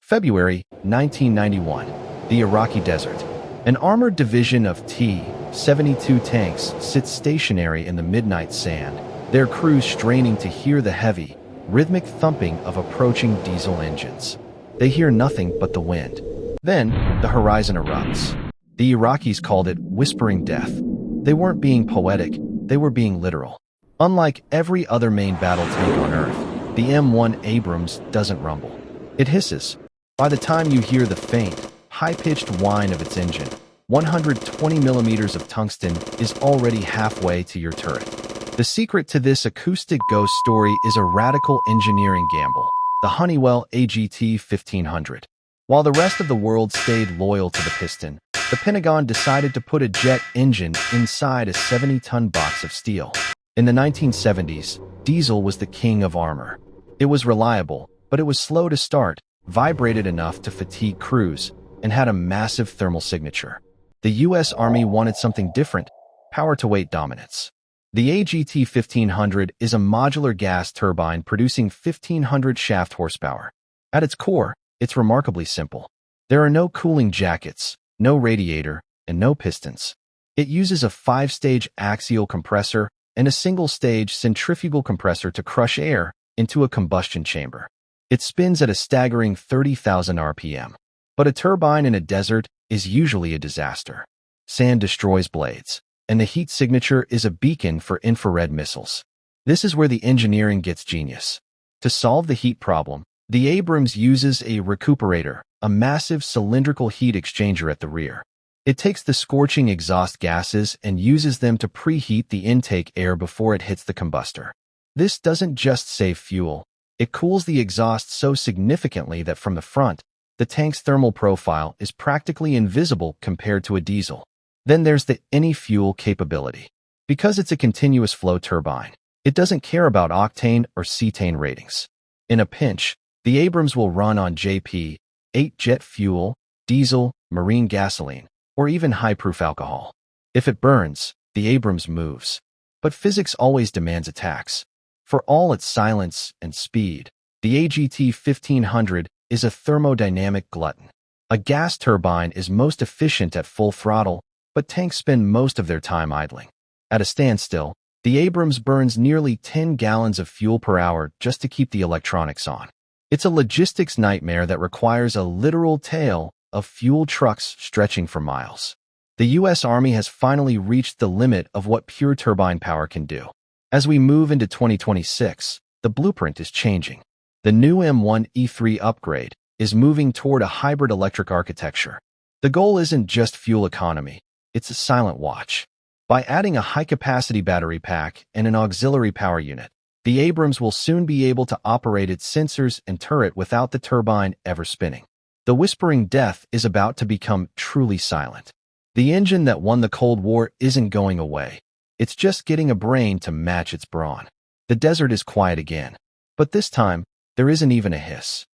February 1991. The Iraqi desert. An armored division of T-72 tanks sits stationary in the midnight sand, their crews straining to hear the heavy, rhythmic thumping of approaching diesel engines. They hear nothing but the wind. Then, the horizon erupts. The Iraqis called it whispering death. They weren't being poetic, they were being literal. Unlike every other main battle tank on Earth, the M1 Abrams doesn't rumble. It hisses. By the time you hear the faint, high-pitched whine of its engine, 120 millimeters of tungsten is already halfway to your turret. The secret to this acoustic ghost story is a radical engineering gamble, the Honeywell AGT1500. While the rest of the world stayed loyal to the piston, the Pentagon decided to put a jet engine inside a 70-ton box of steel. In the 1970s, diesel was the king of armor. It was reliable, but it was slow to start, vibrated enough to fatigue crews, and had a massive thermal signature. The U.S. Army wanted something different, power-to-weight dominance. The AGT1500 is a modular gas turbine producing 1,500 shaft horsepower. At its core, it's remarkably simple. There are no cooling jackets, no radiator, and no pistons. It uses a 5-stage axial compressor and a single-stage centrifugal compressor to crush air into a combustion chamber. It spins at a staggering 30,000 RPM. But a turbine in a desert is usually a disaster. Sand destroys blades, and the heat signature is a beacon for infrared missiles. This is where the engineering gets genius. To solve the heat problem, the Abrams uses a Recuperator, a massive cylindrical heat exchanger at the rear. It takes the scorching exhaust gases and uses them to preheat the intake air before it hits the combustor. This doesn't just save fuel. It cools the exhaust so significantly that from the front, the tank's thermal profile is practically invisible compared to a diesel. Then there's the any-fuel capability. Because it's a continuous flow turbine, it doesn't care about octane or cetane ratings. In a pinch, the Abrams will run on JP-8 jet fuel, diesel, marine gasoline, or even high-proof alcohol. If it burns, the Abrams moves. But physics always demands attacks. For all its silence and speed, the AGT1500 is a thermodynamic glutton. A gas turbine is most efficient at full throttle, but tanks spend most of their time idling. At a standstill, the Abrams burns nearly 10 gallons of fuel per hour just to keep the electronics on. It's a logistics nightmare that requires a literal tail of fuel trucks stretching for miles. The U.S. Army has finally reached the limit of what pure turbine power can do. As we move into 2026, the blueprint is changing. The new M1 E3 upgrade is moving toward a hybrid electric architecture. The goal isn't just fuel economy, it's a silent watch. By adding a high-capacity battery pack and an auxiliary power unit, the Abrams will soon be able to operate its sensors and turret without the turbine ever spinning. The whispering death is about to become truly silent. The engine that won the Cold War isn't going away. It's just getting a brain to match its brawn. The desert is quiet again. But this time, there isn't even a hiss.